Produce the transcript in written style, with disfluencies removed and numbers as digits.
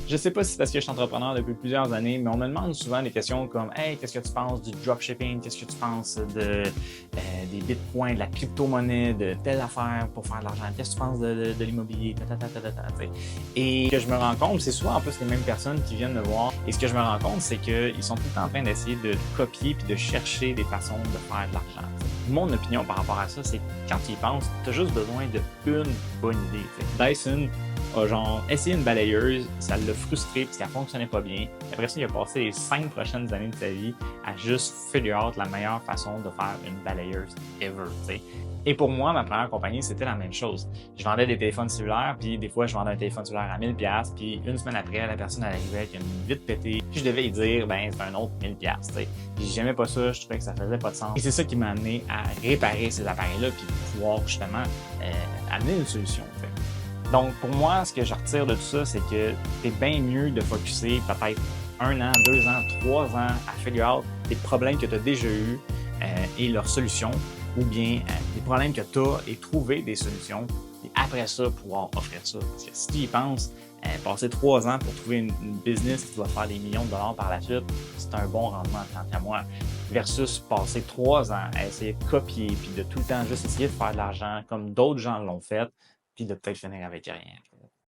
Je sais pas si c'est parce que je suis entrepreneur depuis plusieurs années, mais on me demande souvent des questions comme Hey, qu'est-ce que tu penses du dropshipping? Qu'est-ce que tu penses des bitcoins, de la crypto-monnaie, de telle affaire pour faire de l'argent? Qu'est-ce que tu penses de l'immobilier? T'sais. Et ce que je me rends compte, c'est souvent en plus les mêmes personnes qui viennent me voir. Et ce que je me rends compte, c'est qu'ils sont tout le temps en train d'essayer de copier puis de chercher des façons de faire de l'argent. T'sais. Mon opinion par rapport à ça, c'est que quand tu y penses, tu as juste besoin d'une bonne idée. T'sais. Dyson a genre essayé une balayeuse, ça l'a frustré parce qu'elle fonctionnait pas bien. Après ça, il a passé les 5 prochaines années de sa vie à juste figure out la meilleure façon de faire une balayeuse ever, t'sais. Et pour moi, ma première compagnie, c'était la même chose. Je vendais des téléphones cellulaires, puis des fois, je vendais un téléphone cellulaire à 1000$, puis une semaine après, la personne arrivait avec une vitre pétée, puis je devais lui dire, ben, c'est un autre 1000$, t'sais. Puis j'aimais pas ça, je trouvais que ça faisait pas de sens. Et c'est ça qui m'a amené à réparer ces appareils-là, puis pouvoir justement amener une solution, t'sais. Donc, pour moi, ce que je retire de tout ça, c'est que c'est bien mieux de focusser peut-être 1 an, 2 ans, 3 ans à figure out des problèmes que tu as déjà eus et leurs solutions, ou bien des problèmes que tu as et trouver des solutions, et après ça, pouvoir offrir ça. Parce que si tu y penses, passer 3 ans pour trouver une business qui va faire des millions de dollars par la suite, c'est un bon rendement tant qu'à moi. Versus passer 3 ans à essayer de copier, puis de tout le temps juste essayer de faire de l'argent comme d'autres gens l'ont fait, puis de peut-être finir avec rien.